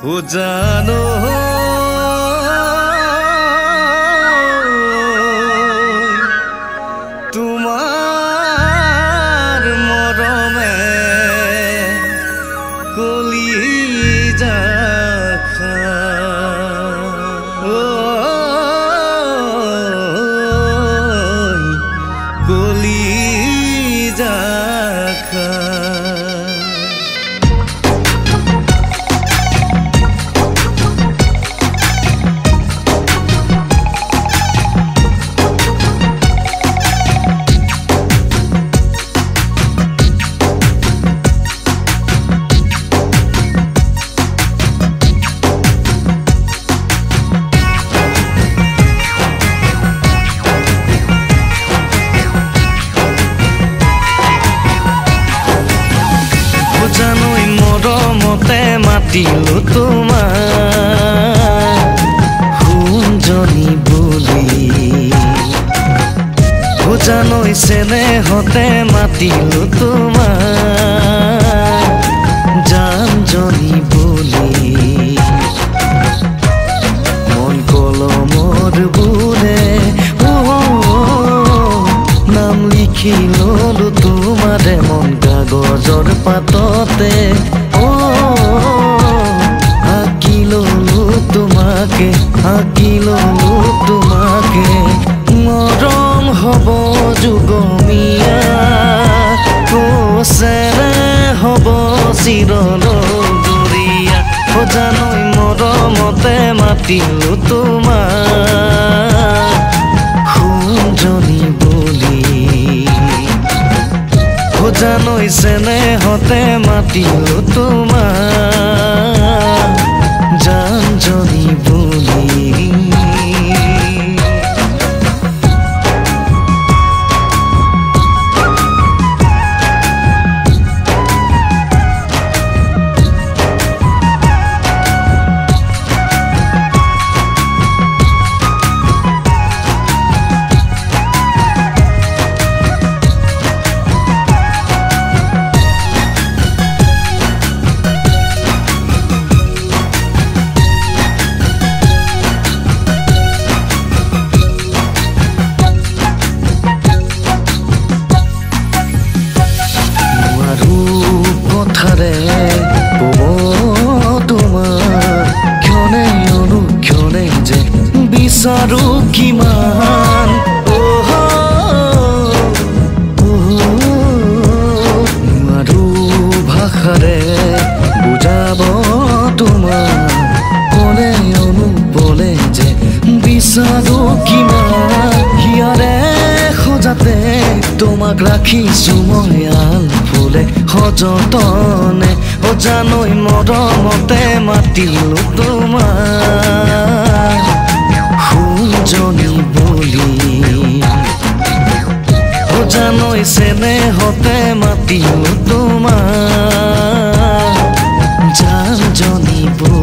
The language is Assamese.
ও জানো তোমাৰ মৰমে কলিজা কলিজা জানোই মৰমতে মাতিলো তোমাক সোণজনী বুলি জানোই চেনেহতে মাতিলো তোমাক জানজনী বুলি মন কলমৰ বোলে নাম লিখি ললো তোমাৰে মন কাগজৰ পাততে আঁকি ললো তোমাকে মৰম হব যুগমীয়া চেনে হব চিৰদৰীয়া জানোই মৰমতে মাতিলো তোমাক সোণজনী বুলি জানোই চেনেহতে মাতিলো তোমাক জানজনী বুলি কথাৰে কব তোমাৰ ক্ষণে অনুক্ষণে যে বিচাৰো কিমান নোৱাৰো ভাষাৰে বুজাব তোমাৰ কলে অনুপলে যে বিচাৰো কিমান হিয়াৰে সজাতে তোমাক ৰাখিছো মই আল ফুলে সযতনে জানোই মৰমতে মাতিলো তোমাক সোণজনী বুলি জানোই চেনেহতে মাতিলো তোমাক জানজনী বুলি